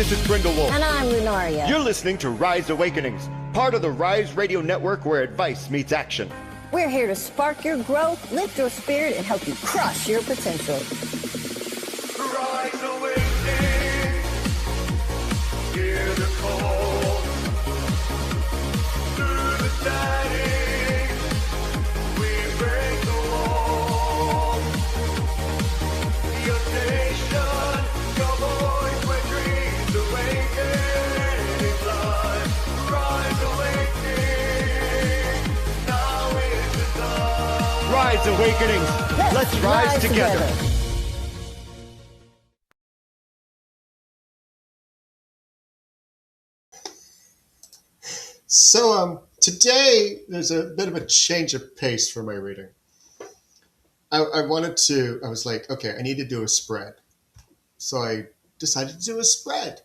this is BrindeWolf. And I'm Lunaria. You're listening to Rise Awakenings, part of the Rise Radio Network where advice meets action. We're here to spark your growth, lift your spirit, and help you crush your potential. Rise Awakenings, hear the call. Through the static, we break the wall. Your station, your voice where dreams awaken. It's live. Rise Awakening, now is the time. Rise Awakenings, let's rise together. So today there's a bit of a change of pace for my reading. I was like, okay, I need to do a spread. So I decided to do a spread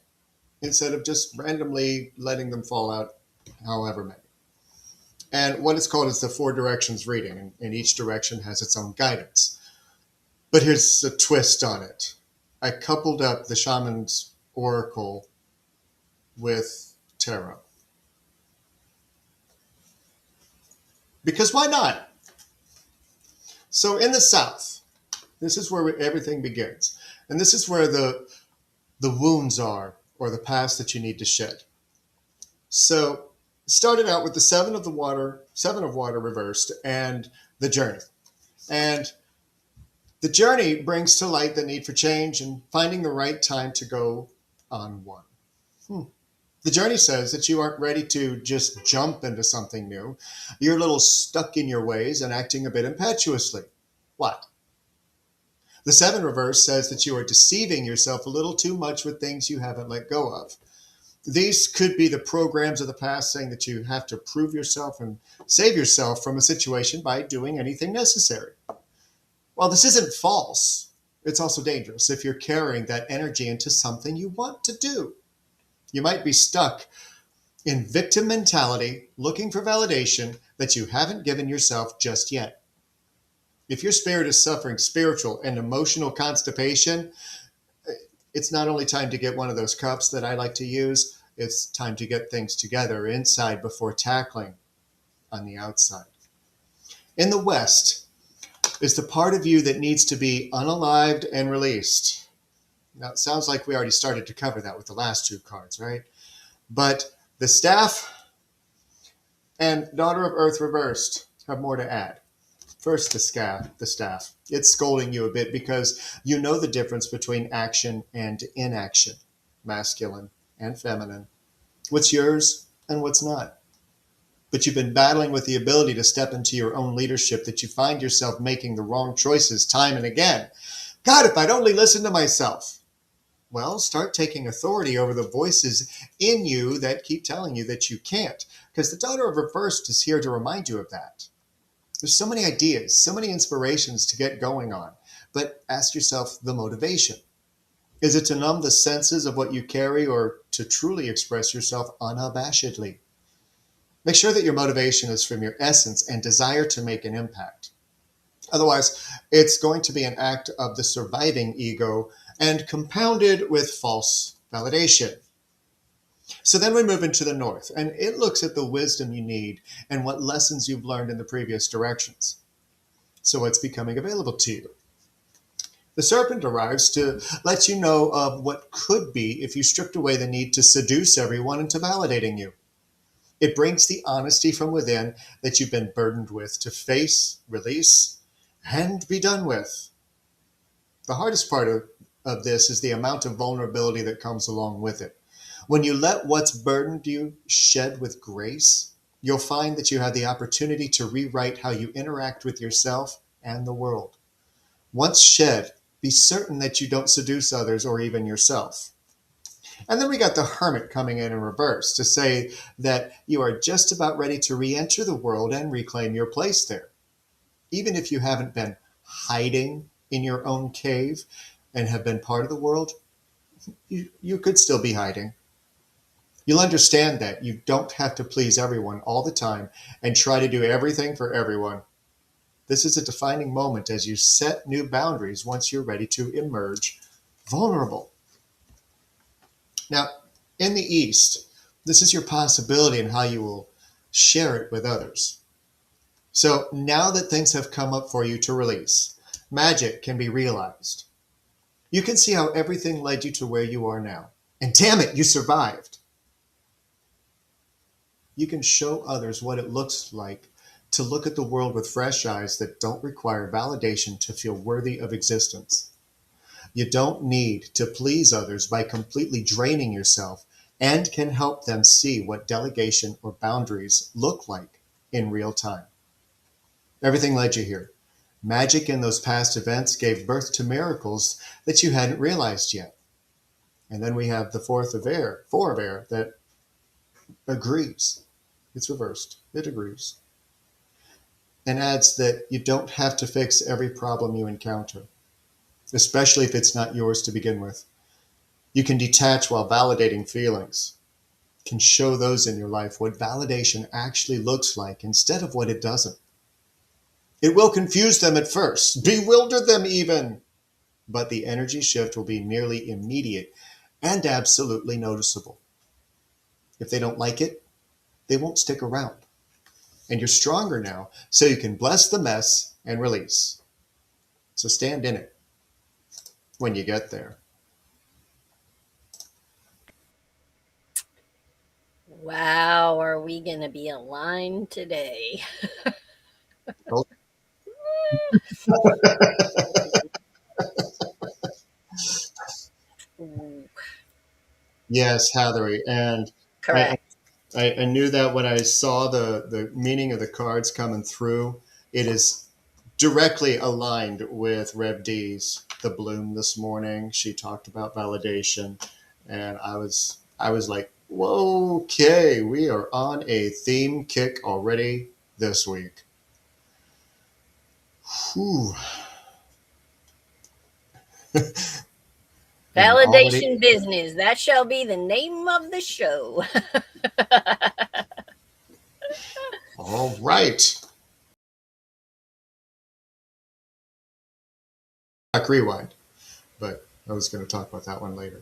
instead of just randomly letting them fall out however many. And what it's called is the 4 directions reading, and each direction has its own guidance. But here's a twist on it. I coupled up the shaman's oracle with tarot. Because why not? So in the South, this is where everything begins. And this is where the wounds are, or the past that you need to shed. So started out with the seven of water reversed, and the journey. And the journey brings to light the need for change and finding the right time to go on one. The journey says that you aren't ready to just jump into something new. You're a little stuck in your ways and acting a bit impetuously. What? The 7 reverse says that you are deceiving yourself a little too much with things you haven't let go of. These could be the programs of the past saying that you have to prove yourself and save yourself from a situation by doing anything necessary. While this isn't false, it's also dangerous if you're carrying that energy into something you want to do. You might be stuck in victim mentality, looking for validation that you haven't given yourself just yet. If your spirit is suffering spiritual and emotional constipation, it's not only time to get one of those cups that I like to use, it's time to get things together inside before tackling on the outside. In the West is the part of you that needs to be unalived and released. Now, it sounds like we already started to cover that with the last 2 cards, right? But the staff and Daughter of Earth reversed have more to add. First, the staff. It's scolding you a bit because you know the difference between action and inaction, masculine and feminine, what's yours and what's not. But you've been battling with the ability to step into your own leadership that you find yourself making the wrong choices time and again. God, if I'd only listened to myself. Well, start taking authority over the voices in you that keep telling you that you can't, because the Daughter of Reversed is here to remind you of that. There's so many ideas, so many inspirations to get going on, but ask yourself the motivation. Is it to numb the senses of what you carry or to truly express yourself unabashedly? Make sure that your motivation is from your essence and desire to make an impact. Otherwise, it's going to be an act of the surviving ego and compounded with false validation. So then we move into the North, and it looks at the wisdom you need and what lessons you've learned in the previous directions. So what's becoming available to you? The Serpent arrives to let you know of what could be if you stripped away the need to seduce everyone into validating you. It brings the honesty from within that you've been burdened with to face, release, and be done with. The hardest part of this is the amount of vulnerability that comes along with it. When you let what's burdened you shed with grace, you'll find that you have the opportunity to rewrite how you interact with yourself and the world. Once shed, be certain that you don't seduce others or even yourself. And then we got the Hermit coming in reverse to say that you are just about ready to re-enter the world and reclaim your place there. Even if you haven't been hiding in your own cave and have been part of the world, you could still be hiding. You'll understand that you don't have to please everyone all the time and try to do everything for everyone. This is a defining moment as you set new boundaries once you're ready to emerge vulnerable. Now, in the East, this is your possibility and how you will share it with others. So now that things have come up for you to release, magic can be realized. You can see how everything led you to where you are now. And damn it, you survived. You can show others what it looks like to look at the world with fresh eyes that don't require validation to feel worthy of existence. You don't need to please others by completely draining yourself, and can help them see what delegation or boundaries look like in real time. Everything led you here. Magic in those past events gave birth to miracles that you hadn't realized yet. And then we have the four of air that agrees. It's reversed. It agrees. And adds that you don't have to fix every problem you encounter, especially if it's not yours to begin with. You can detach while validating feelings, can show those in your life what validation actually looks like instead of what it doesn't. It will confuse them at first, bewilder them even, but the energy shift will be nearly immediate and absolutely noticeable. If they don't like it, they won't stick around. And you're stronger now, so you can bless the mess and release. So stand in it when you get there. Wow, are we going to be aligned today? Oh. Yes, Hathery. And I, Correct. I knew that when I saw the meaning of the cards coming through. It is directly aligned with Rev D's The Bloom this morning. She talked about validation, and I was like, whoa, okay, we are on a theme kick already this week. Whew. Validation business. That shall be the name of the show. All right. Rewind, but I was going to talk about that one later.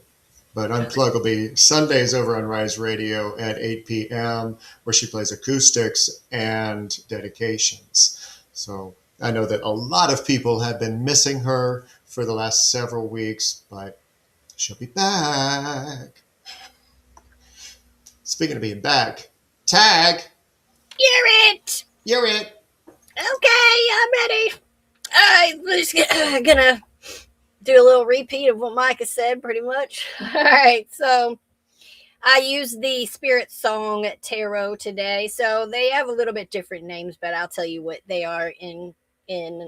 But Unplug will be Sundays over on Rise Radio at 8 p.m., where she plays acoustics and dedications. So I know that a lot of people have been missing her for the last several weeks, but she'll be back. Speaking of being back, Tag, You're it. you're it. Okay, I'm ready. I'm just gonna do a little repeat of what Micah said, pretty much. All right, so I used the Spirit Song Tarot today, so they have a little bit different names, but I'll tell you what they are in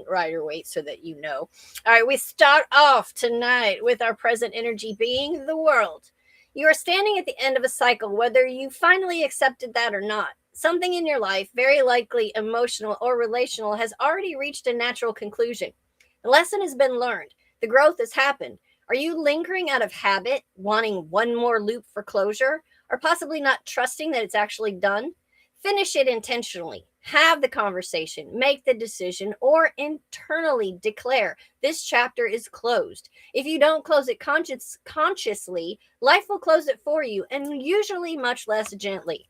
Rider Waite so that you know. All right, we start off tonight with our present energy being the world. You are standing at the end of a cycle, whether you finally accepted that or not. Something in your life, very likely emotional or relational, has already reached a natural conclusion. The lesson has been learned. The growth has happened. Are you lingering out of habit, wanting one more loop for closure, or possibly not trusting that it's actually done? Finish it intentionally. Have the conversation, make the decision, or internally declare this chapter is closed. If you don't close it consciously, life will close it for you, and usually much less gently.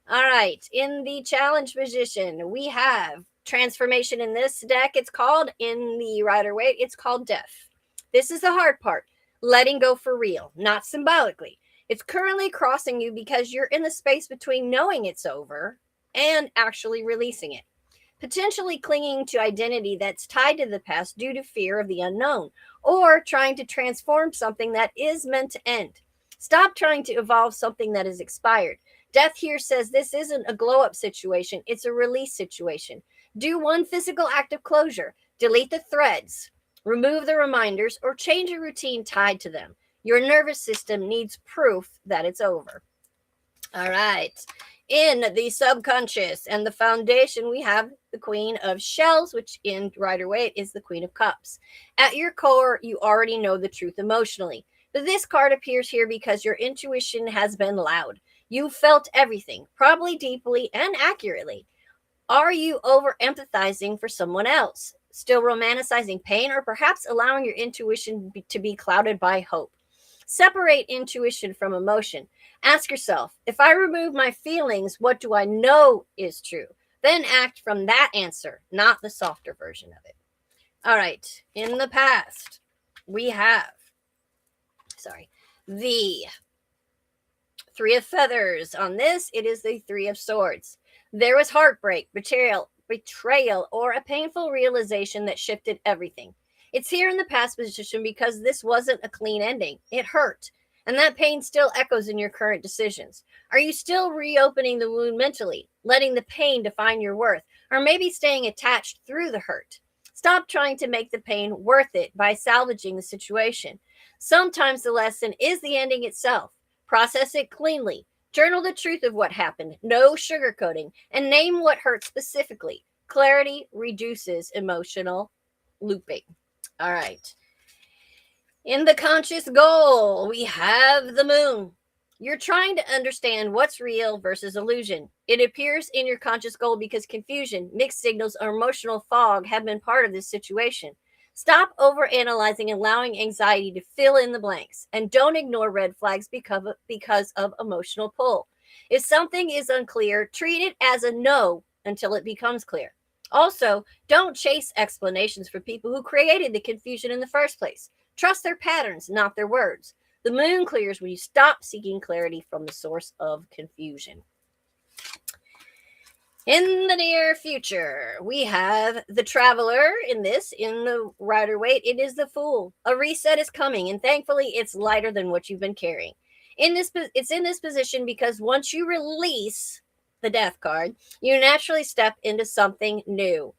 All right, in the challenge position, we have transformation in this deck. It's called, in the Rider Waite, it's called death. This is the hard part, letting go for real, not symbolically. It's currently crossing you because you're in the space between knowing it's over and actually releasing it. Potentially clinging to identity that's tied to the past due to fear of the unknown, or trying to transform something that is meant to end. Stop trying to evolve something that is expired. Death here says this isn't a glow up situation, it's a release situation. Do one physical act of closure, delete the threads, remove the reminders, or change a routine tied to them. Your nervous system needs proof that it's over. All right. In the subconscious and the foundation, we have the Queen of Shells, which in Rider Waite is the Queen of Cups. At your core, you already know the truth emotionally. But this card appears here because your intuition has been loud. You felt everything, probably deeply and accurately. Are you over empathizing for someone else? Still romanticizing pain, or perhaps allowing your intuition to be clouded by hope? Separate intuition from emotion. Ask yourself, if I remove my feelings, what do I know is true? Then act from that answer, not the softer version of it. All right. In the past, we have, the Three of Feathers. On this, it is the Three of Swords. There was heartbreak, betrayal, or a painful realization that shifted everything. It's here in the past position because this wasn't a clean ending. It hurt. And that pain still echoes in your current decisions. Are you still reopening the wound mentally, letting the pain define your worth, or maybe staying attached through the hurt? Stop trying to make the pain worth it by salvaging the situation. Sometimes the lesson is the ending itself. Process it cleanly. Journal the truth of what happened, no sugarcoating, and name what hurt specifically. Clarity reduces emotional looping. All right. In the conscious goal, we have the moon. You're trying to understand what's real versus illusion. It appears in your conscious goal because confusion, mixed signals, or emotional fog have been part of this situation. Stop overanalyzing and allowing anxiety to fill in the blanks. And don't ignore red flags because of emotional pull. If something is unclear, treat it as a no until it becomes clear. Also, don't chase explanations for people who created the confusion in the first place. Trust their patterns, not their words. The moon clears when you stop seeking clarity from the source of confusion. In the near future, we have the Traveler in the Rider-Waite. It is the Fool. A reset is coming, and thankfully it's lighter than what you've been carrying. It's in this position because once you release the Death card, you naturally step into something new.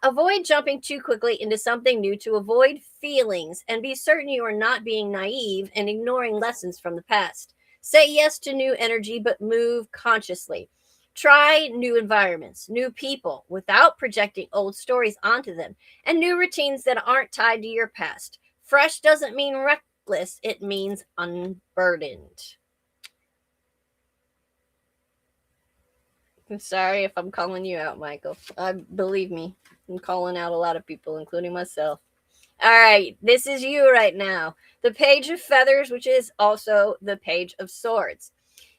Avoid jumping too quickly into something new to avoid feelings, and be certain you are not being naive and ignoring lessons from the past. Say yes to new energy, but move consciously. Try new environments, new people, without projecting old stories onto them, and new routines that aren't tied to your past. Fresh doesn't mean reckless, it means unburdened. I'm sorry if I'm calling you out, Michael. Believe me, I'm calling out a lot of people, including myself. All right, this is you right now. The Page of Feathers, which is also the Page of Swords.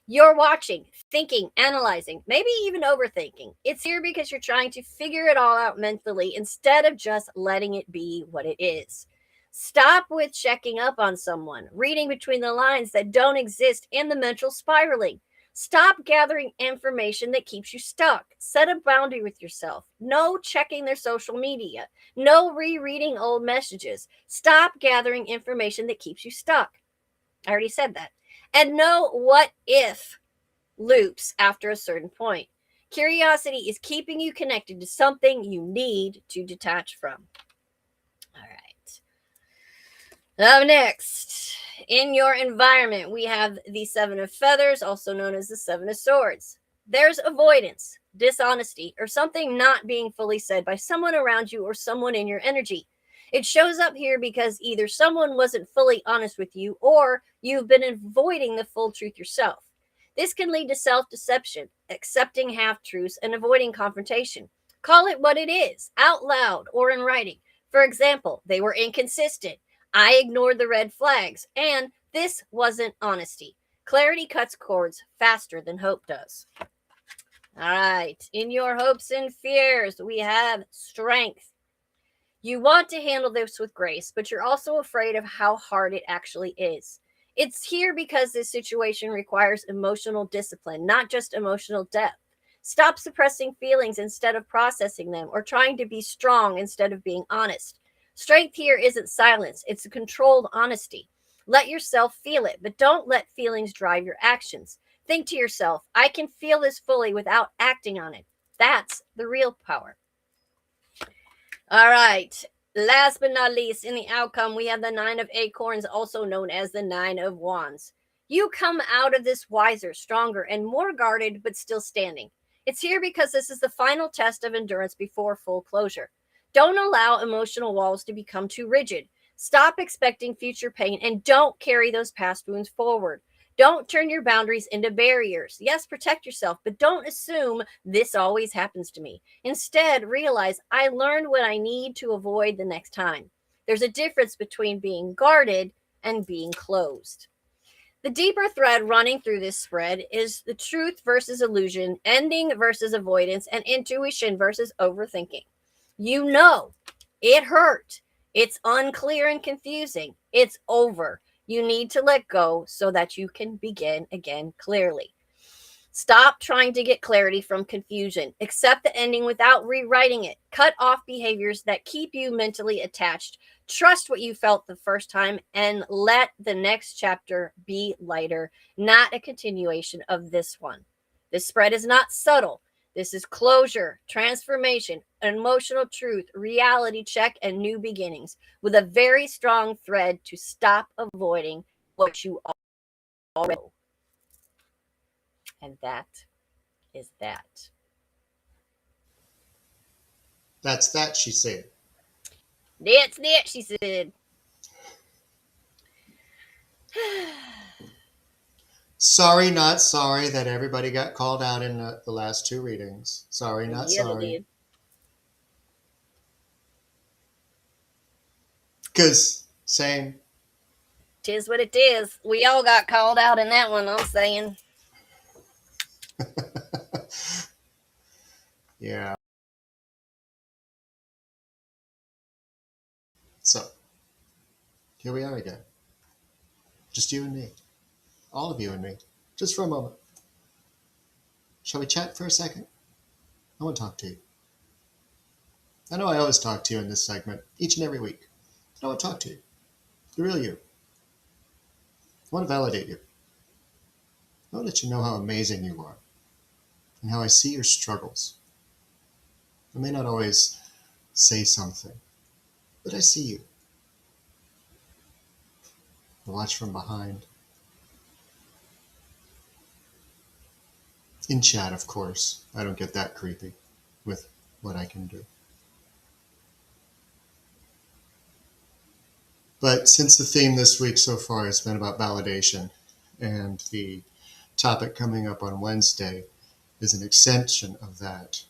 You're watching, thinking, analyzing, maybe even overthinking. It's here because you're trying to figure it all out mentally instead of just letting it be what it is. Stop with checking up on someone, reading between the lines that don't exist, and the mental spiraling. Stop gathering information that keeps you stuck. Set a boundary with yourself. No checking their social media. No rereading old messages. Stop gathering information that keeps you stuck. I already said that. And no what if loops after a certain point. Curiosity is keeping you connected to something you need to detach from. All right. Up next, in your environment, we have the Seven of Feathers, also known as the Seven of Swords. There's avoidance, dishonesty, or something not being fully said by someone around you or someone in your energy. It shows up here because either someone wasn't fully honest with you or you've been avoiding the full truth yourself. This can lead to self-deception, accepting half-truths, and avoiding confrontation. Call it what it is, out loud or in writing. For example, they were inconsistent. I ignored the red flags, and this wasn't honesty. Clarity cuts cords faster than hope does. All right, in your hopes and fears, we have strength. You want to handle this with grace, but you're also afraid of how hard it actually is. It's here because this situation requires emotional discipline, not just emotional depth. Stop suppressing feelings instead of processing them, or trying to be strong instead of being honest. Strength here isn't silence, it's a controlled honesty. Let yourself feel it, but don't let feelings drive your actions. Think to yourself, I can feel this fully without acting on it. That's the real power. All right. Last but not least, in the outcome, we have the Nine of Acorns, also known as the Nine of Wands. You come out of this wiser, stronger, and more guarded, but still standing. It's here because this is the final test of endurance before full closure. Don't allow emotional walls to become too rigid. Stop expecting future pain and don't carry those past wounds forward. Don't turn your boundaries into barriers. Yes, protect yourself, but don't assume this always happens to me. Instead, realize I learned what I need to avoid the next time. There's a difference between being guarded and being closed. The deeper thread running through this spread is the truth versus illusion, ending versus avoidance, and intuition versus overthinking. You know, it hurt. It's unclear and confusing. It's over. You need to let go so that you can begin again clearly. Stop trying to get clarity from confusion. Accept the ending without rewriting it. Cut off behaviors that keep you mentally attached. Trust what you felt the first time and let the next chapter be lighter, not a continuation of this one. This spread is not subtle. This is closure, transformation, emotional truth, reality check, and new beginnings with a very strong thread to stop avoiding what you already know. And that is that. That's that, she said. That's that, she said. Sorry, not sorry that everybody got called out in the last two readings. Sorry, not Yeah, they sorry. did. Because, same. Tis what it is. We all got called out in that one, I'm saying. Yeah. So, here we are again. Just you and me. All of you and me. Just for a moment. Shall we chat for a second? I want to talk to you. I know I always talk to you in this segment, each and every week. I want to talk to you. The real you. I want to validate you. I want to let you know how amazing you are and how I see your struggles. I may not always say something, but I see you. I watch from behind. In chat, of course. I don't get that creepy with what I can do. But since the theme this week so far has been about validation, and the topic coming up on Wednesday is an extension of that,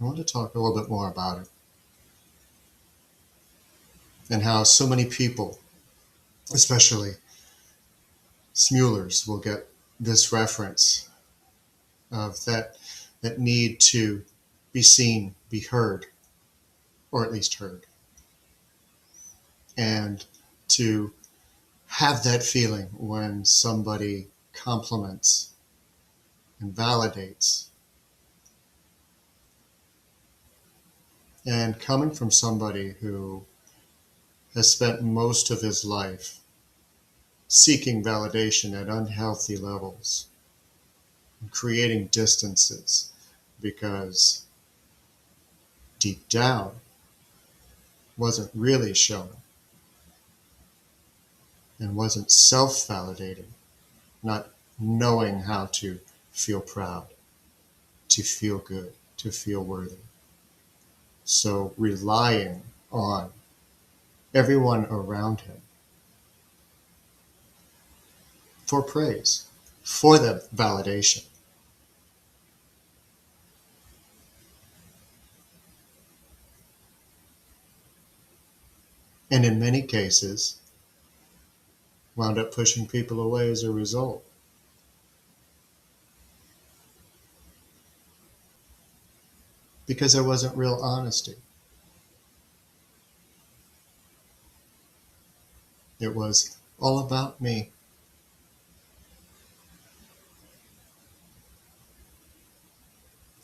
I want to talk a little bit more about it. And how so many people, especially Smulers, will get this reference of that need to be seen, be heard, or at least heard. And to have that feeling when somebody compliments and validates. And coming from somebody who has spent most of his life seeking validation at unhealthy levels and creating distances because deep down wasn't really shown and wasn't self-validating, not knowing how to feel proud, to feel good, to feel worthy. So relying on everyone around him for praise, for the validation. And in many cases, wound up pushing people away as a result. Because there wasn't real honesty. It was all about me.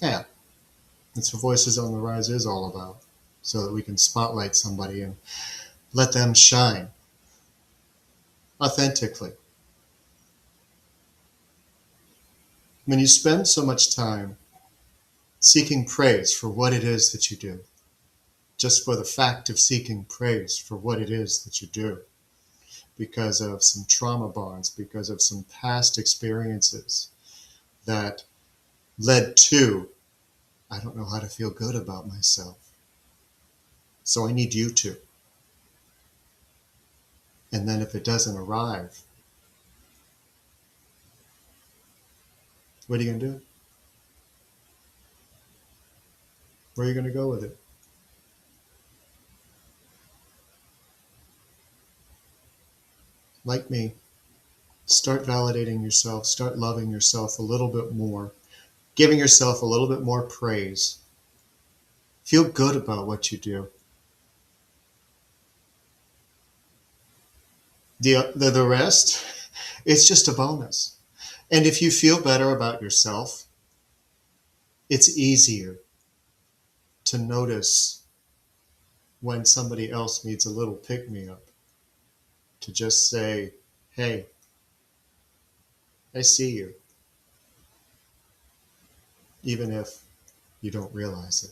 Yeah, that's what Voices on the Rise is all about. So that we can spotlight somebody and let them shine authentically. When you spend so much time seeking praise for what it is that you do, just for the fact of seeking praise for what it is that you do, because of some trauma bonds, because of some past experiences that led to, I don't know how to feel good about myself. So I need you to. And then if it doesn't arrive, what are you going to do? Where are you going to go with it? like me, start validating yourself, start loving yourself a little bit more, giving yourself a little bit more praise. Feel good about what you do. The rest, it's just a bonus. And if you feel better about yourself, it's easier to notice when somebody else needs a little pick me up. To just say, hey, I see you, even if you don't realize it.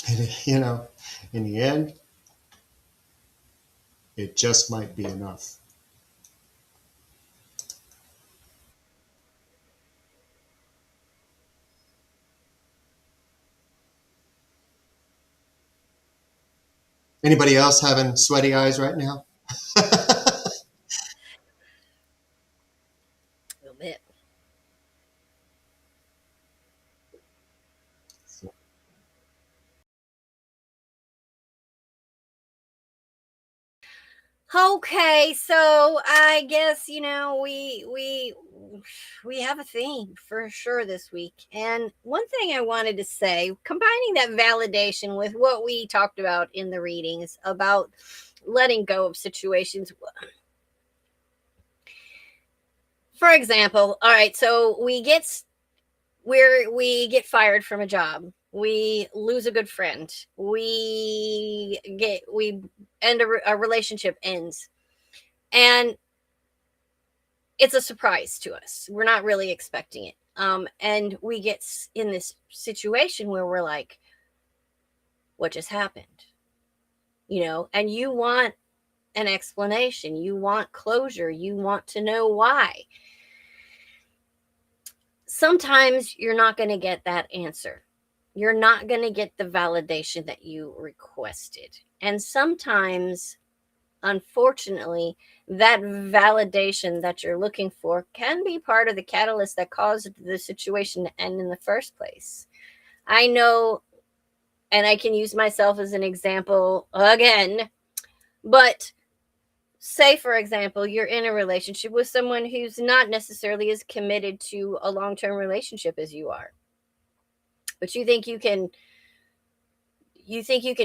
And, in the end, it just might be enough. Anybody else having sweaty eyes right now? A little bit. Okay, so I guess we have a theme for sure this week. And one thing I wanted to say, combining that validation with what we talked about in the readings about letting go of situations. For example, all right, so we get fired from a job. We lose a good friend. We end a relationship ends. And it's a surprise to us. We're not really expecting it. And we get in this situation where we're like, what just happened? And you want an explanation. You want closure. You want to know why. Sometimes you're not going to get that answer. You're not going to get the validation that you requested. And sometimes, unfortunately, that validation that you're looking for can be part of the catalyst that caused the situation to end in the first place. I know, and I can use myself as an example again, but say, for example, you're in a relationship with someone who's not necessarily as committed to a long-term relationship as you are, but you think you can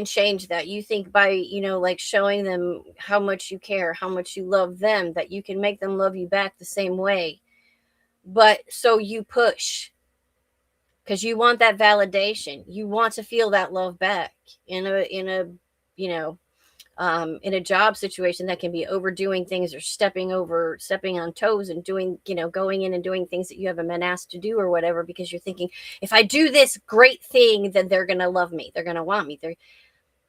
change that. You think by like showing them how much you care, how much you love them, that you can make them love you back the same way. But so you push because you want that validation. You want to feel that love back in a job situation that can be overdoing things or stepping on toes and doing, going in and doing things that you haven't been asked to do or whatever, because you're thinking, if I do this great thing, then they're going to love me. They're going to want me.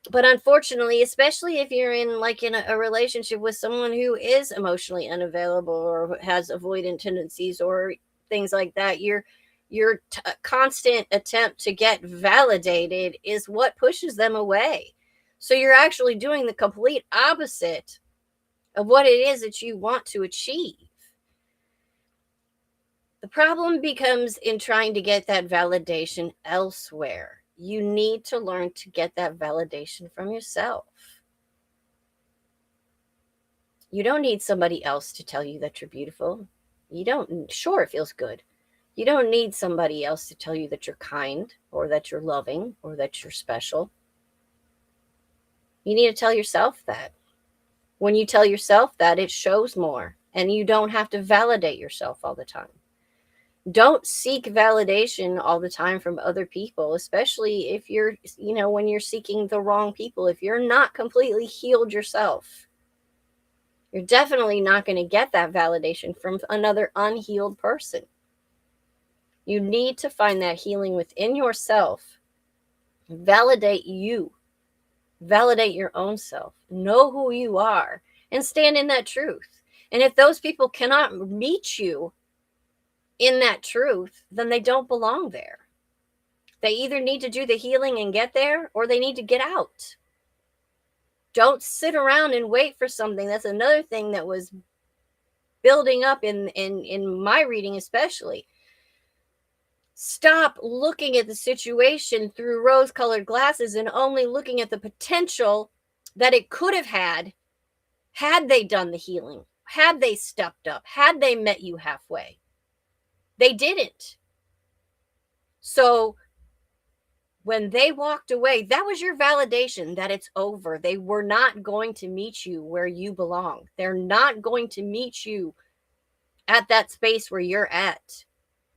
But unfortunately, especially if you're in a relationship with someone who is emotionally unavailable or has avoidant tendencies or things like that, your constant attempt to get validated is what pushes them away. So you're actually doing the complete opposite of what it is that you want to achieve. The problem becomes in trying to get that validation elsewhere. You need to learn to get that validation from yourself. You don't need somebody else to tell you that you're beautiful. Sure, it feels good. You don't need somebody else to tell you that you're kind or that you're loving or that you're special. You need to tell yourself that. When you tell yourself that, it shows more, and you don't have to validate yourself all the time. Don't seek validation all the time from other people, especially if you're, when you're seeking the wrong people. If you're not completely healed yourself, you're definitely not going to get that validation from another unhealed person. You need to find that healing within yourself. Validate you. Validate your own self. Know who you are and stand in that truth. And if those people cannot meet you in that truth, then they don't belong there. They either need to do the healing and get there, or they need to get out. Don't sit around and wait for something. That's another thing that was building up in my reading, especially. Stop looking at the situation through rose-colored glasses and only looking at the potential that it could have had they done the healing, had they stepped up, had they met you halfway. They didn't. So when they walked away, that was your validation that it's over. They were not going to meet you where you belong. They're not going to meet you at that space where you're at.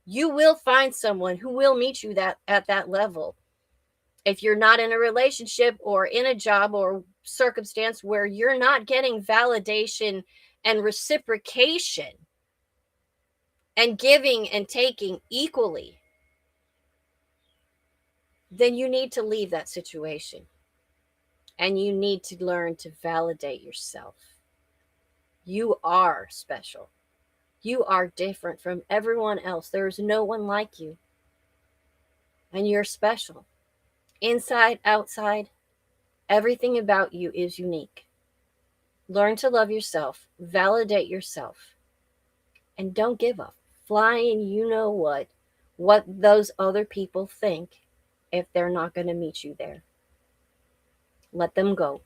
You will find someone who will meet you at that level. If you're not in a relationship or in a job or circumstance where you're not getting validation and reciprocation and giving and taking equally, then you need to leave that situation. And you need to learn to validate yourself. You are special. You are different from everyone else. There's no one like you. And you're special. Inside, outside, everything about you is unique. Learn to love yourself. Validate yourself. And don't give up. Flying, you know what those other people think if they're not going to meet you there. Let them go.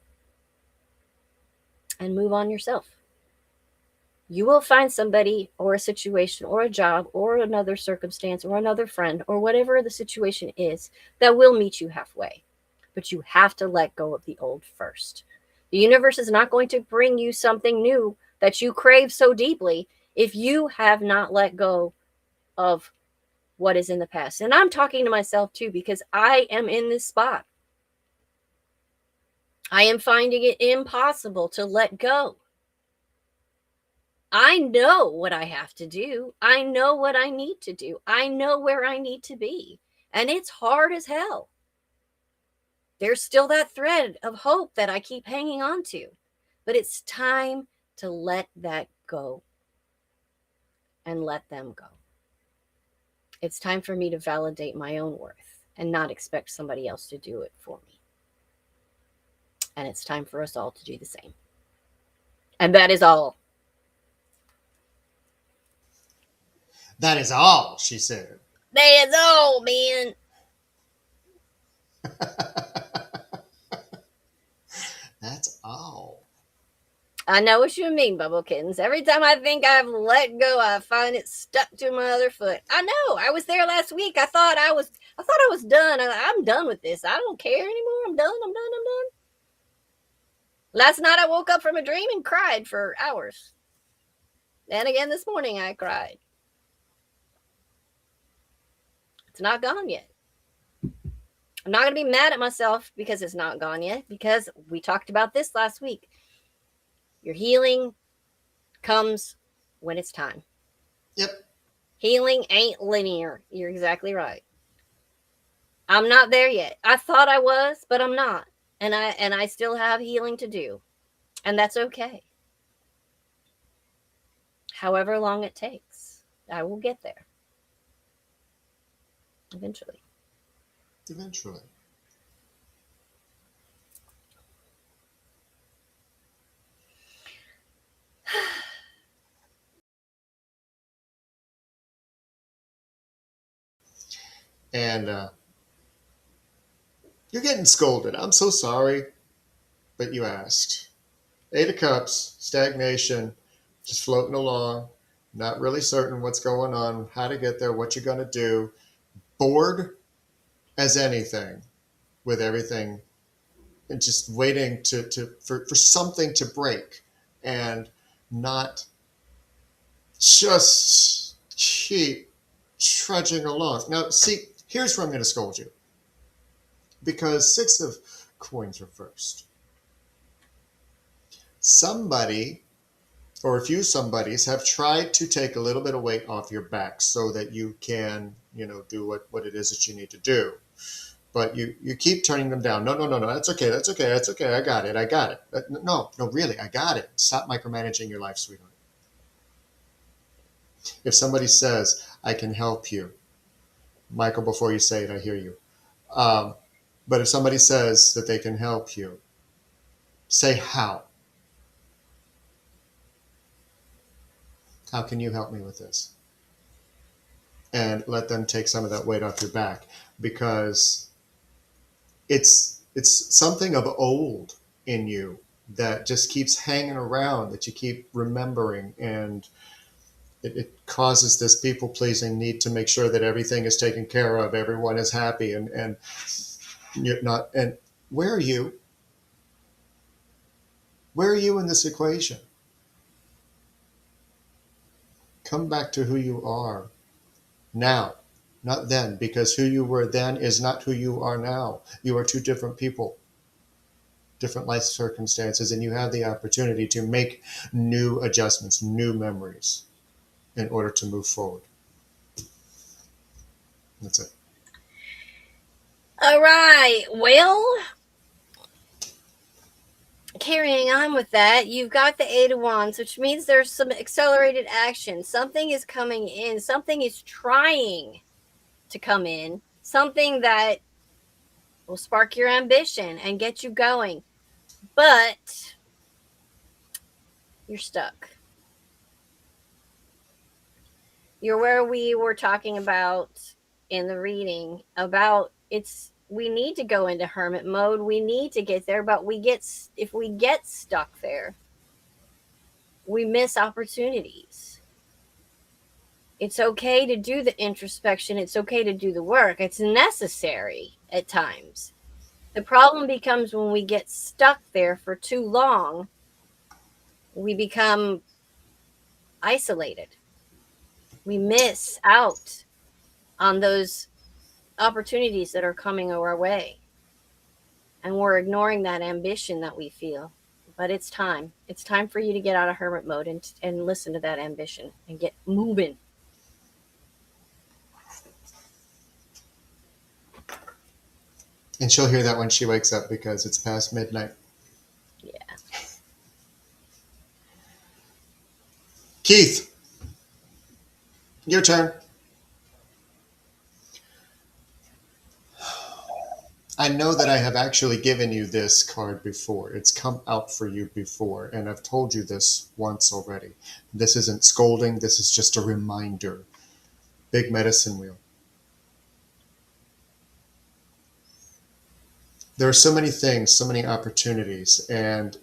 And move on yourself. You will find somebody or a situation or a job or another circumstance or another friend or whatever the situation is that will meet you halfway. But you have to let go of the old first. The universe is not going to bring you something new that you crave so deeply if you have not let go of what is in the past. And I'm talking to myself too, because I am in this spot. I am finding it impossible to let go. I know what I have to do. I know what I need to do. I know where I need to be. And it's hard as hell. There's still that thread of hope that I keep hanging on to. But it's time to let that go. And let them go. It's time for me to validate my own worth and not expect somebody else to do it for me. And it's time for us all to do the same. And that is all. That is all, she said. That is all, man. That's all. I know what you mean, Bubble Kittens. Every time I think I've let go, I find it stuck to my other foot. I know. I was there last week. I thought I was done. I'm done with this. I don't care anymore. I'm done. Last night I woke up from a dream and cried for hours. And again this morning I cried. It's not gone yet. I'm not going to be mad at myself because it's not gone yet, because we talked about this last week. Your healing comes when it's time. Yep. Healing ain't linear. You're exactly right. I'm not there yet. I thought I was, but I'm not. And I still have healing to do. And that's okay. However long it takes, I will get there. Eventually. And you're getting scolded. I'm so sorry, but you asked. 8 of Cups, stagnation, just floating along, not really certain what's going on, how to get there, what you're going to do, bored as anything with everything, and just waiting for something to break and not just keep trudging along. Now, see, here's where I'm going to scold you. Because 6 of coins reversed. Somebody, or a few somebodies, have tried to take a little bit of weight off your back so that you can, do what it is that you need to do. But you keep turning them down. No, that's okay. I got it. No, really, I got it. Stop micromanaging your life, sweetheart. If somebody says, I can help you, Michael, before you say it, I hear you. But if somebody says that they can help you, say how. How can you help me with this? And let them take some of that weight off your back, because it's something of old in you that just keeps hanging around, that you keep remembering, and it causes this people pleasing need to make sure that everything is taken care of, everyone is happy, and you're not. And where are you? Where are you in this equation? Come back to who you are now, not then, because who you were then is not who you are now. You are two different people, different life circumstances, and you have the opportunity to make new adjustments, new memories in order to move forward. That's it. All right. Well, carrying on with that, you've got the Eight of Wands, which means there's some accelerated action. Something is coming in. Something is trying to come in. Something that will spark your ambition and get you going. But you're stuck. You're where we were talking about in the reading about we need to go into hermit mode. We need to get there, but if we get stuck there, we miss opportunities. It's okay to do the introspection. It's okay to do the work. It's necessary at times. The problem becomes when we get stuck there for too long, we become isolated. We miss out on those opportunities that are coming our way. And we're ignoring that ambition that we feel. But it's time. It's time for you to get out of hermit mode and listen to that ambition and get moving. And she'll hear that when she wakes up because it's past midnight. Yeah. Keith, your turn. I know that I have actually given you this card before. It's come out for you before, and I've told you this once already. This isn't scolding, this is just a reminder. Big medicine wheel. There are so many things, so many opportunities, and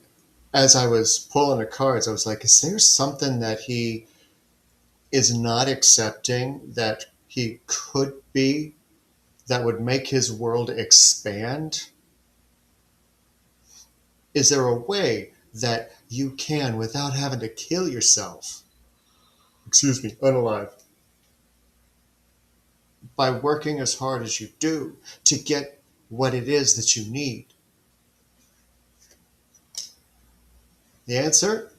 as I was pulling the cards, I was like, is there something that he is not accepting that he could be, that would make his world expand? Is there a way that you can, without having to kill yourself, unalive, by working as hard as you do to get what it is that you need? The answer?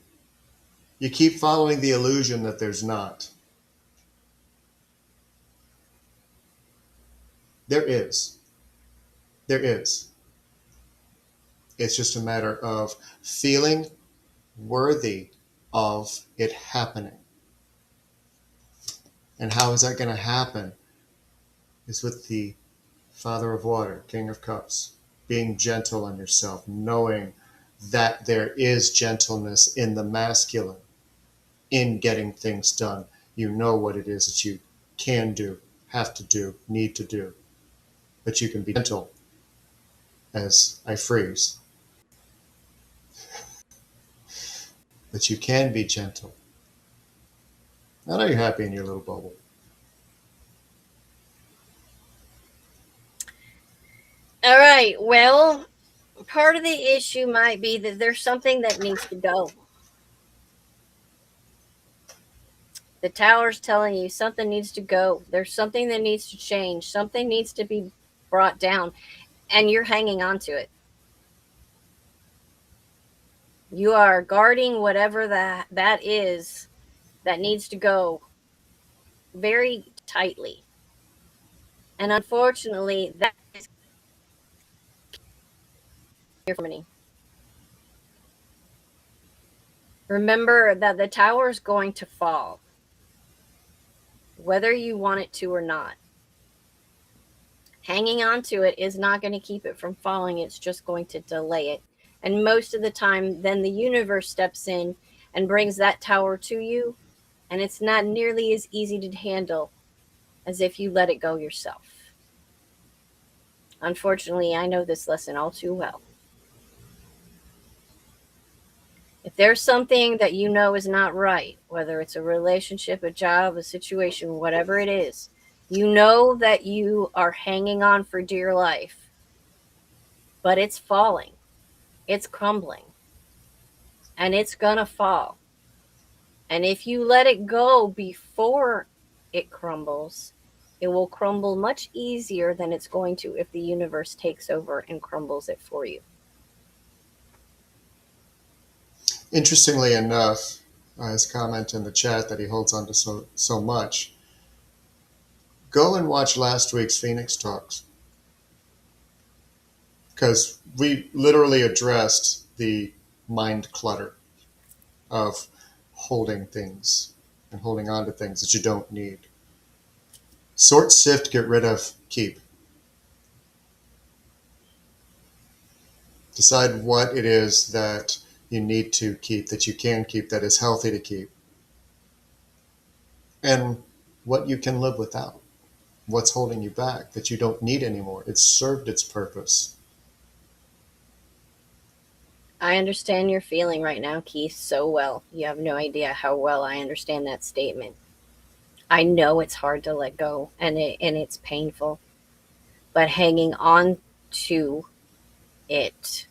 You keep following the illusion that there's not. There is. There is. It's just a matter of feeling worthy of it happening. And how is that going to happen? Is with the Father of Water, King of Cups, being gentle on yourself, knowing that there is gentleness in the masculine, in getting things done. You know what it is that you can do, have to do, need to do. But you can be gentle as I freeze. But you can be gentle. I know you're happy in your little bubble. All right. Well, part of the issue might be that there's something that needs to go. The tower's telling you something needs to go. There's something that needs to change. Something needs to be brought down. And you're hanging on to it. You are guarding whatever that is that needs to go very tightly. And unfortunately, that is harmony. Remember that the tower is going to fall, whether you want it to or not. Hanging on to it is not going to keep it from falling. It's just going to delay it. And most of the time, then the universe steps in and brings that tower to you. And it's not nearly as easy to handle as if you let it go yourself. Unfortunately, I know this lesson all too well. there's something that you know is not right, whether it's a relationship, a job, a situation, whatever it is, you know that you are hanging on for dear life, but it's falling, it's crumbling, and it's gonna fall. And if you let it go before it crumbles, it will crumble much easier than it's going to if the universe takes over and crumbles it for you. Interestingly enough, his comment in the chat that he holds on to so much. Go and watch last week's Phoenix Talks, because we literally addressed the mind clutter of holding things and holding on to things that you don't need. Sort, sift, get rid of, keep. Decide what it is that you need to keep, that you can keep, that is healthy to keep, and what you can live without. What's holding you back that you don't need anymore. It's served its purpose. I understand your feeling right now, Keith, so well. You have no idea how well I understand that statement. I know it's hard to let go, and it's painful, but hanging on to it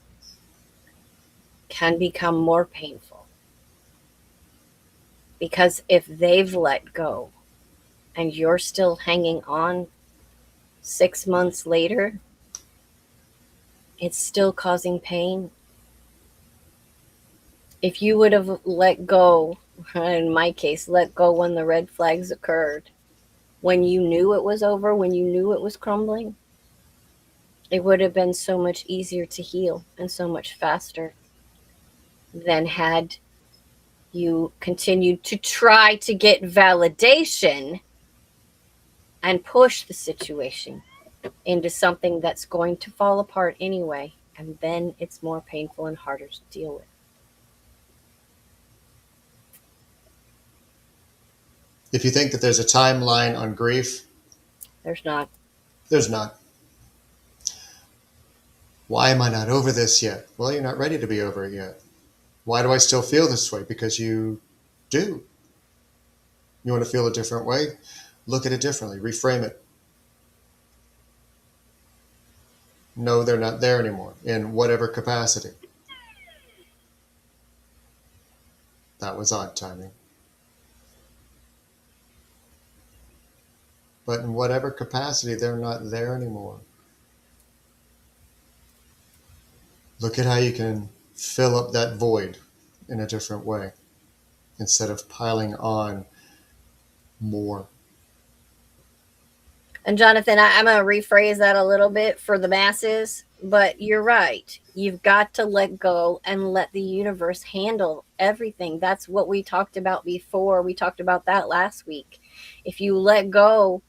can become more painful. Because if they've let go and you're still hanging on 6 months later, it's still causing pain. If you would have let go, in my case, let go when the red flags occurred, when you knew it was over, when you knew it was crumbling, it would have been so much easier to heal and so much faster than had you continued to try to get validation and push the situation into something that's going to fall apart anyway, and then it's more painful and harder to deal with. If you think that there's a timeline on grief, There's not. there's not. Why am I not over this yet? Well, you're not ready to be over it yet. Why do I still feel this way? Because you do. You want to feel a different way? Look at it differently. Reframe it. No, they're not there anymore in whatever capacity. That was odd timing. But in whatever capacity, they're not there anymore. Look at how you can fill up that void in a different way instead of piling on more. And Jonathan, I'm going to rephrase that a little bit for the masses, but you're right. You've got to let go and let the universe handle everything. That's what we talked about before. We talked about that last week. If you let go,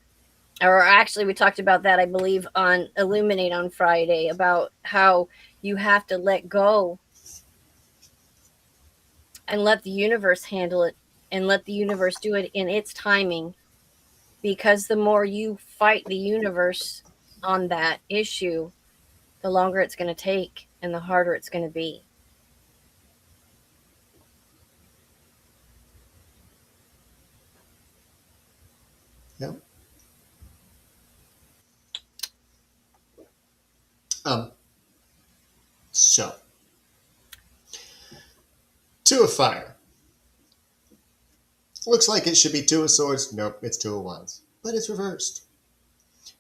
or actually we talked about that, I believe, on Illuminate on Friday, about how you have to let go and let the universe handle it and let the universe do it in its timing. Because the more you fight the universe on that issue, the longer it's going to take and the harder it's going to be. Yep. So, Two of Fire. Looks like it should be Two of Swords. Nope, it's Two of Wands. But it's reversed.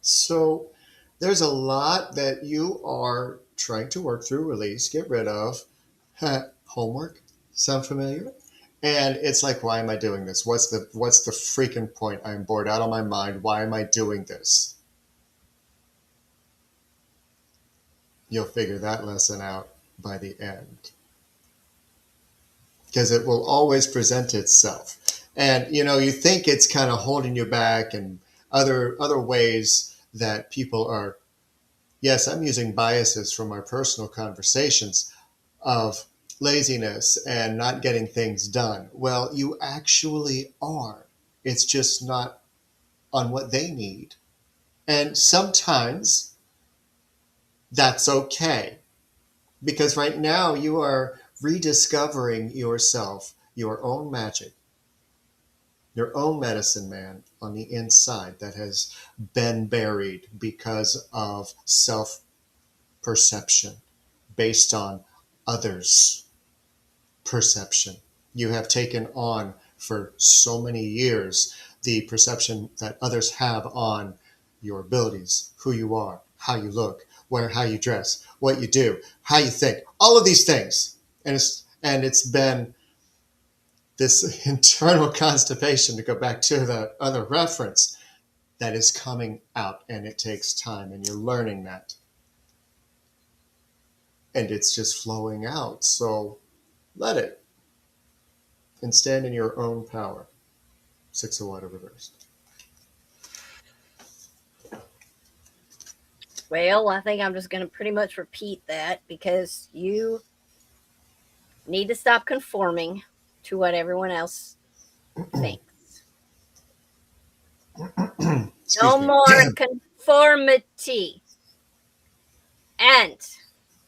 So, there's a lot that you are trying to work through, release, get rid of. Homework. Sound familiar? And it's like, why am I doing this? What's the freaking point? I'm bored out of my mind. Why am I doing this? You'll figure that lesson out by the end. Because it will always present itself. And, you think it's kind of holding you back and other ways that people are, yes, I'm using biases from our personal conversations of laziness and not getting things done. Well, you actually are. It's just not on what they need. And sometimes that's okay. Because right now you are rediscovering yourself, your own magic, your own medicine man on the inside that has been buried because of self perception based on others' perception. You have taken on for so many years the perception that others have on your abilities, who you are, how you look, how you dress, what you do, how you think, all of these things. And it's been this internal constipation, to go back to the other reference, that is coming out, and it takes time, and you're learning that. And it's just flowing out. So let it, and stand in your own power. 6 of water reversed. Well, I think I'm just going to pretty much repeat that, because you need to stop conforming to what everyone else thinks. No more conformity. And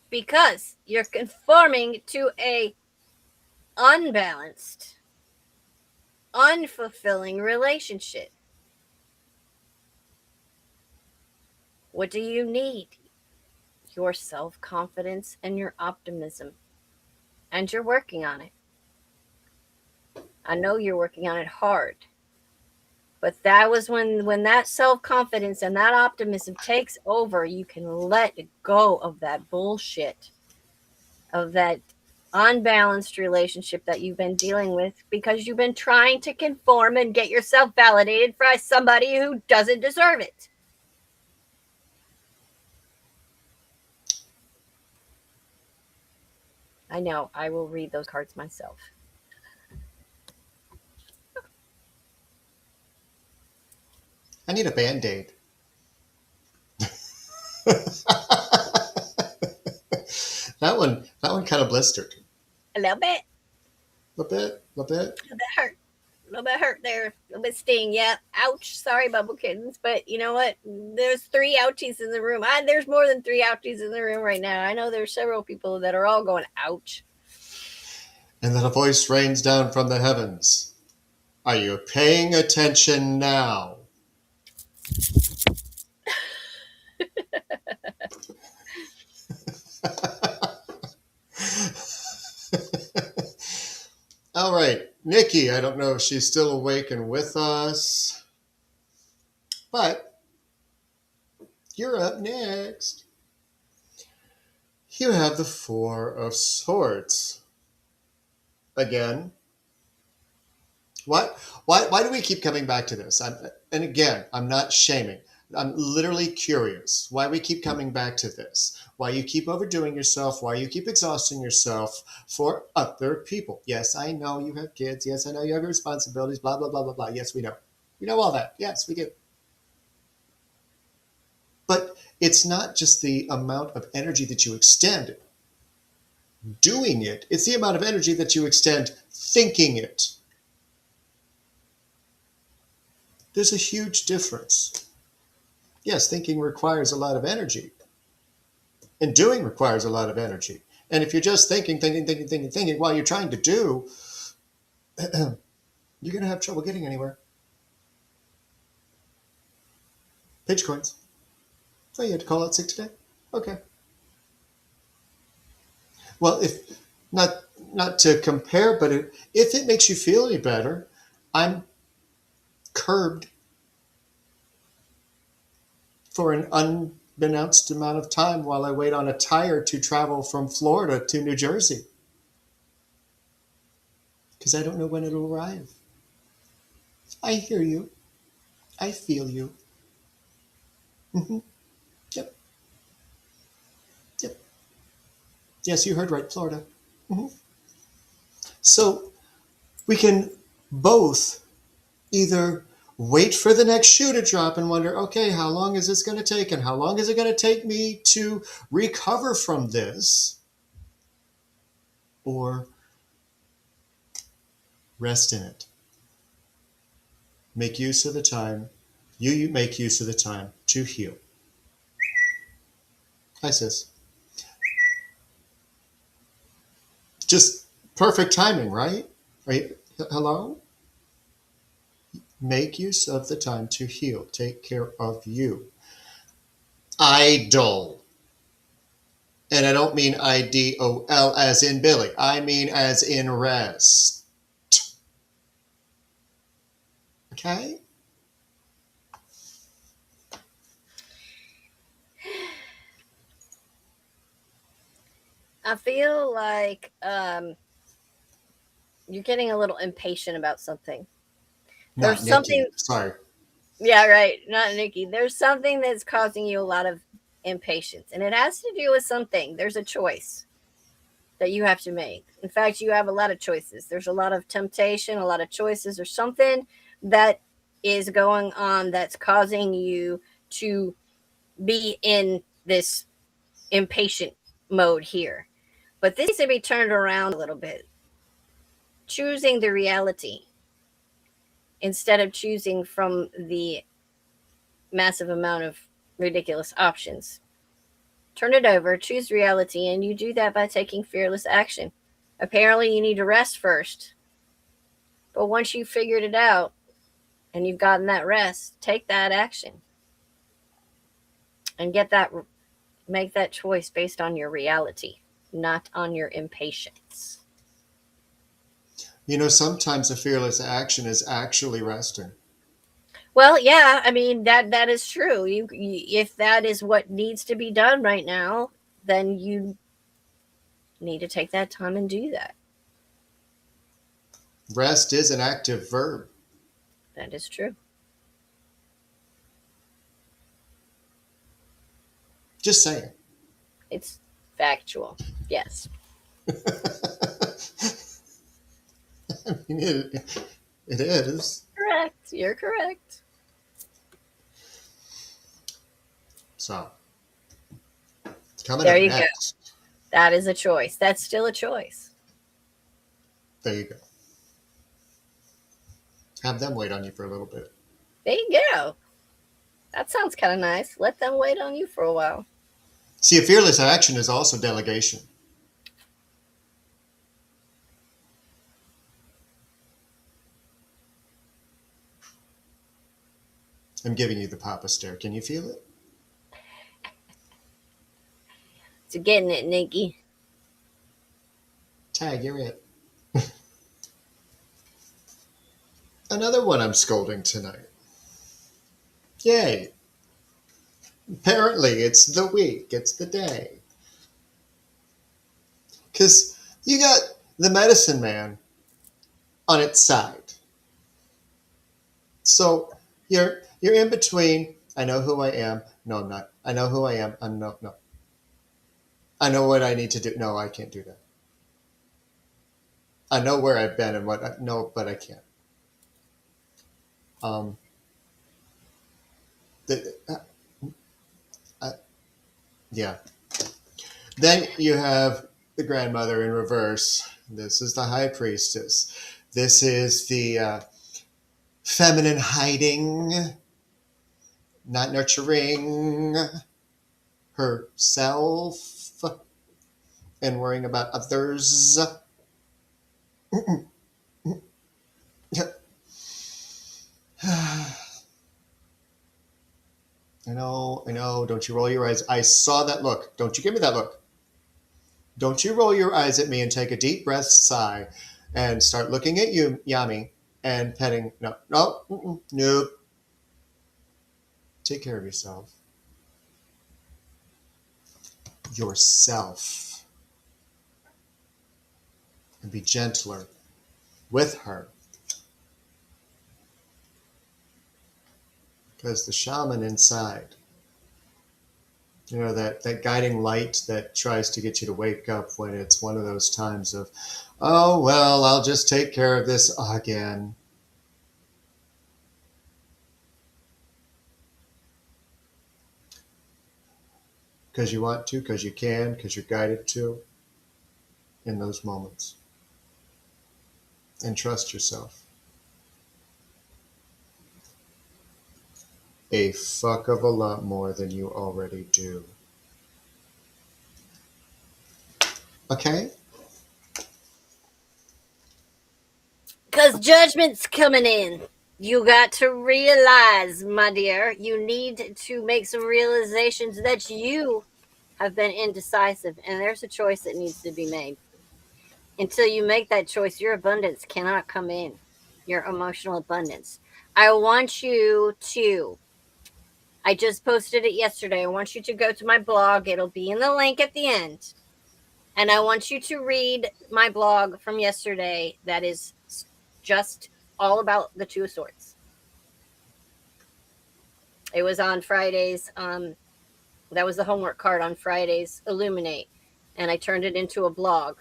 because you're conforming to a unbalanced, unfulfilling relationship, what do you need? Your self-confidence and your optimism. And you're working on it. I know you're working on it hard. But that was when that self-confidence and that optimism takes over, you can let go of that bullshit, of that unbalanced relationship that you've been dealing with, because you've been trying to conform and get yourself validated by somebody who doesn't deserve it. I know. I will read those cards myself. I need a Band-Aid. That one kind of blistered. A little bit. A bit. A little bit hurt. A little bit hurt there. A little bit sting. Yeah. Ouch. Sorry, Bubble Kittens. But you know what? There's 3 ouchies in the room. There's more than 3 ouchies in the room right now. I know there's several people that are all going, ouch. And then a voice rains down from the heavens. Are you paying attention now? All right, Nikki, I don't know if she's still awake and with us, but you're up next. You have the 4 of Swords. Again. Why do we keep coming back to this? And again, I'm not shaming. I'm literally curious why we keep coming back to this, why you keep overdoing yourself, why you keep exhausting yourself for other people. Yes, I know you have kids. Yes, I know you have responsibilities, blah, blah, blah, blah, blah. Yes, we know. We know all that. Yes, we do. But it's not just the amount of energy that you extend doing it. It's the amount of energy that you extend thinking it. There's a huge difference. Yes, thinking requires a lot of energy. And doing requires a lot of energy. And if you're just thinking while you're trying to do, you're going to have trouble getting anywhere. Page coins. Oh, you had to call out sick today? Okay. Well, if not to compare, but if it makes you feel any better, I'm curbed for an unbeknownst amount of time while I wait on a tire to travel from Florida to New Jersey. Because I don't know when it'll arrive. I hear you. I feel you. Mm-hmm. Yep. Yep. Yes, you heard right, Florida. Mm-hmm. So we can both either wait for the next shoe to drop and wonder, okay, how long is this going to take? And how long is it going to take me to recover from this? Or rest in it. Make use of the time. You make use of the time to heal. Hi, sis. Just perfect timing, right? Right? Hello? Make use of the time to heal. Take care of you. Idle. And I don't mean IDOL as in Billy. I mean as in rest. Okay? I feel like you're getting a little impatient about something. There's Not Nikki. something, Sorry. yeah, right, not Nikki. There's something that's causing you a lot of impatience, and it has to do with something. There's a choice that you have to make. In fact, you have a lot of choices. There's a lot of temptation, a lot of choices, or something that is going on that's causing you to be in this impatient mode here. But this needs to be turned around a little bit. Choosing the reality instead of choosing from the massive amount of ridiculous options. Turn it over, choose reality, and you do that by taking fearless action. Apparently, you need to rest first. But once you've figured it out and you've gotten that rest, take that action and make that choice based on your reality, not on your impatience. You know, sometimes a fearless action is actually resting. Well, yeah, I mean that is true. If that is what needs to be done right now, then you need to take that time and do that. Rest is an active verb. That is true. Just saying. It's factual. Yes. I mean, it is. Correct. You're correct. So, coming There up you next. go. That is a choice. That's still a choice. There you go. Have them wait on you for a little bit. There you go. That sounds kind of nice. Let them wait on you for a while. See, a fearless action is also delegation. I'm giving you the Papa stare. Can you feel it? So getting it, Nikki. Tag, you're it. Another one I'm scolding tonight. Yay. Apparently, it's the week. It's the day. Because you got the medicine man on its side. So you're in between. I know who I am. No, I'm not. I know who I am. I'm no. I know what I need to do. No, I can't do that. I know where I've been and what. No, but I can't. Um. The, yeah. Then you have the grandmother in reverse. This is the high priestess. This is the feminine hiding, not nurturing herself and worrying about others. I know. Don't you roll your eyes. I saw that look. Don't you give me that look. Don't you roll your eyes at me and take a deep breath, sigh, and start looking at you, Yami, and petting. No. Take care of yourself. Yourself. And be gentler with her. Because the shaman inside, you know, that guiding light that tries to get you to wake up when it's one of those times of, oh, well, I'll just take care of this again. Because you want to, because you can, because you're guided to in those moments. And trust yourself. A fuck of a lot more than you already do. Okay? Because judgment's coming in. You got to realize, my dear, you need to make some realizations that you have been indecisive, and there's a choice that needs to be made. Until you make that choice, your abundance cannot come in. Your emotional abundance. I want you to, I just posted it yesterday. I want you to go to my blog. It'll be in the link at the end. And I want you to read my blog from yesterday that is just all about the Two of Swords. It was on Fridays. That was the homework card on Fridays, Illuminate. And I turned it into a blog.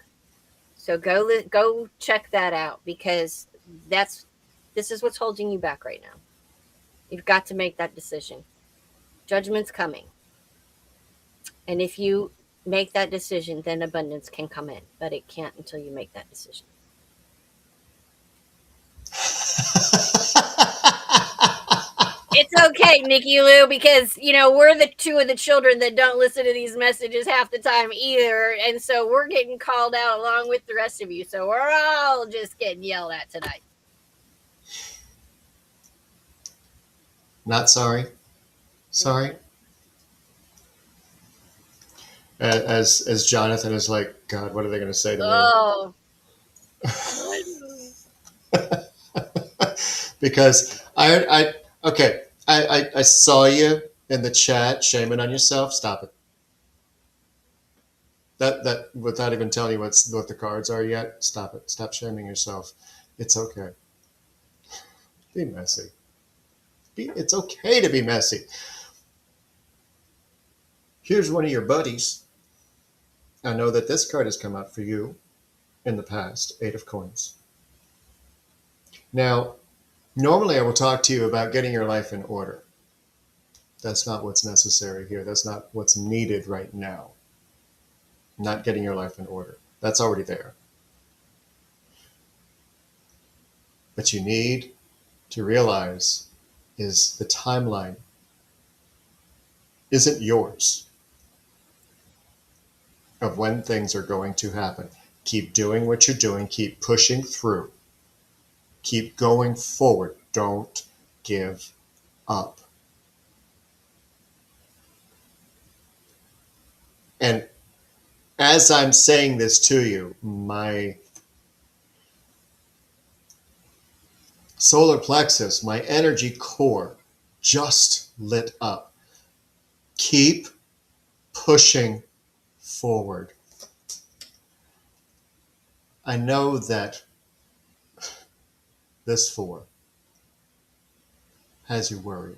So go check that out, because this is what's holding you back right now. You've got to make that decision. Judgment's coming. And if you make that decision, then abundance can come in. But it can't until you make that decision. It's okay, Nikki Lou, because, we're the two of the children that don't listen to these messages half the time either. And so we're getting called out along with the rest of you. So we're all just getting yelled at tonight. Not sorry. Sorry. As Jonathan is like, God, what are they going to say to me? Oh. Because I saw you in the chat shaming on yourself. Stop it. That without even telling you what the cards are yet. Stop it. Stop shaming yourself. It's okay. Be messy. It's okay to be messy. Here's one of your buddies. I know that this card has come out for you in the past. 8 of Coins. Now, normally I will talk to you about getting your life in order. That's not what's necessary here. That's not what's needed right now. Not getting your life in order. That's already there. But you need to realize is the timeline isn't yours of when things are going to happen. Keep doing what you're doing. Keep pushing through. Keep going forward. Don't give up. And as I'm saying this to you, my solar plexus, my energy core just lit up. Keep pushing forward. I know that this 4 has you worried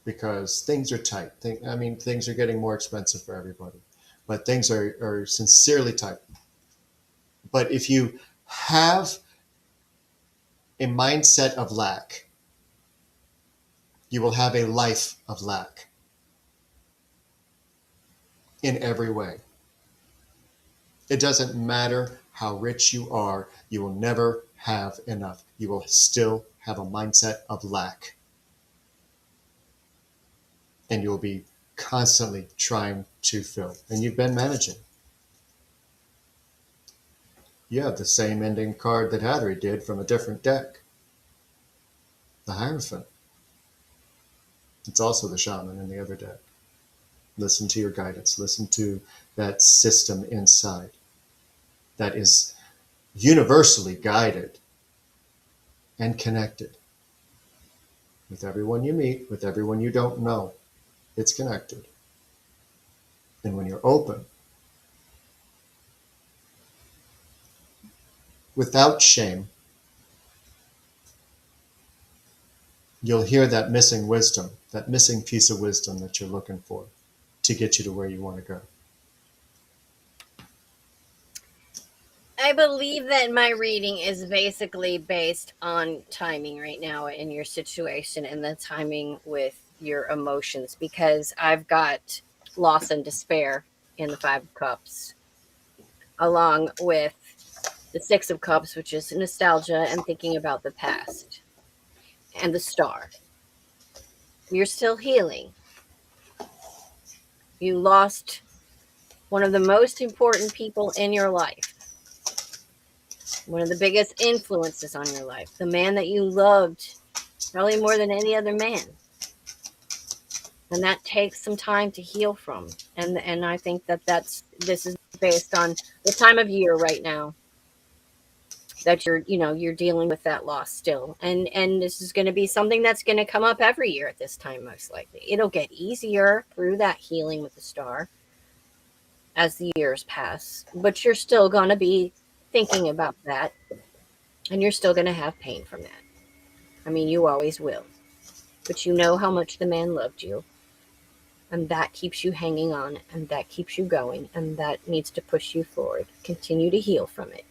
because things are tight. Things are getting more expensive for everybody, but things are sincerely tight. But if you have a mindset of lack, you will have a life of lack in every way. It doesn't matter how rich you are, you will never have enough. You will still have a mindset of lack. And you'll be constantly trying to fill. And you've been managing. You have the same ending card that Karrie did from a different deck. The Hierophant. It's also the Shaman in the other deck. Listen to your guidance. Listen to that system inside that is universally guided and connected. With everyone you meet, with everyone you don't know, it's connected. And when you're open, without shame, you'll hear that missing wisdom, that missing piece of wisdom that you're looking for to get you to where you want to go. I believe that my reading is basically based on timing right now in your situation and the timing with your emotions, because I've got loss and despair in the 5 of Cups, along with the 6 of Cups, which is nostalgia and thinking about the past, and the Star. You're still healing. You lost one of the most important people in your life. one of the biggest influences on your life, the man that you loved probably more than any other man. And that takes some time to heal from. And I think that this is based on the time of year right now that you're dealing with that loss still. And this is going to be something that's going to come up every year at this time, most likely. It'll get easier through that healing with the star as the years pass, but you're still going to be thinking about that, and you're still going to have pain from that. I mean, you always will, but you know how much the man loved you, and that keeps you hanging on, and that keeps you going, and that needs to push you forward. Continue to heal from it.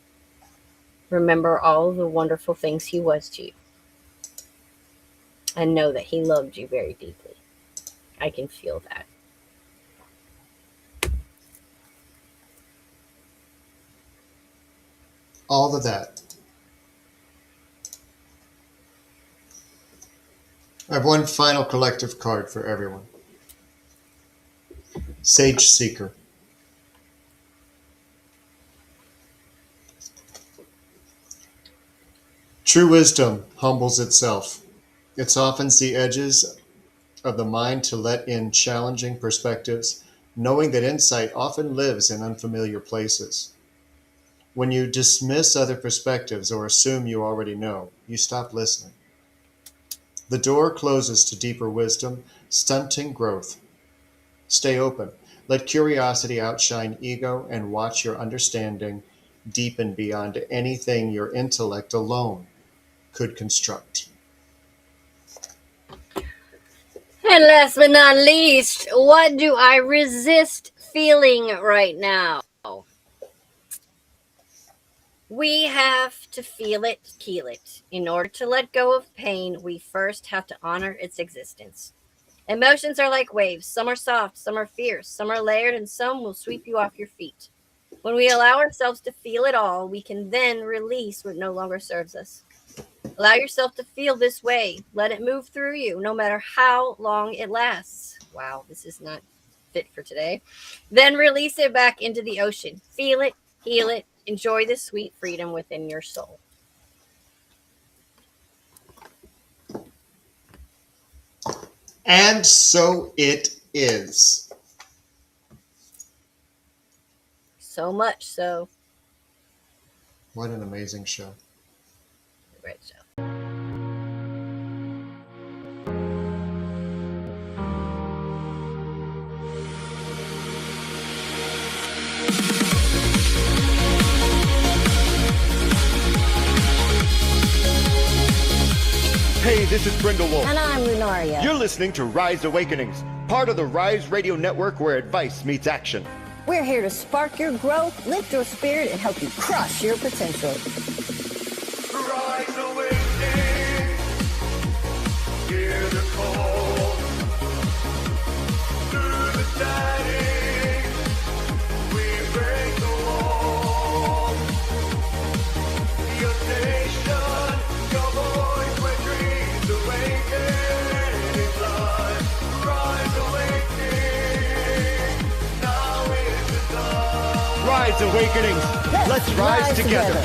Remember all the wonderful things he was to you, and know that he loved you very deeply. I can feel that. All of that. I have one final collective card for everyone. Sage Seeker. True wisdom humbles itself. It softens the edges of the mind to let in challenging perspectives, knowing that insight often lives in unfamiliar places. When you dismiss other perspectives or assume you already know, you stop listening. The door closes to deeper wisdom, stunting growth. Stay open. Let curiosity outshine ego and watch your understanding deepen beyond anything your intellect alone could construct. And last but not least, what do I resist feeling right now? We have to feel it, heal it. In order to let go of pain, we first have to honor its existence. Emotions are like waves. Some are soft, some are fierce, some are layered, and some will sweep you off your feet. When we allow ourselves to feel it all, we can then release what no longer serves us. Allow yourself to feel this way. Let it move through you, no matter how long it lasts. Wow, this is not fit for today. Then release it back into the ocean. Feel it, heal it, enjoy the sweet freedom within your soul. And so it is. So much so. What an amazing show. Great show. Hey, this is BrindeWolf. And I'm Lunaria. You're listening to Rise Awakenings, part of the Rise Radio Network where advice meets action. We're here to spark your growth, lift your spirit, and help you crush your potential. Rise awakening, hear the call. Through the static, we break the wall. Your station, your voice where dreams awaken in life. Rise awakening, now is the time. Rise Awakenings. Let's rise together.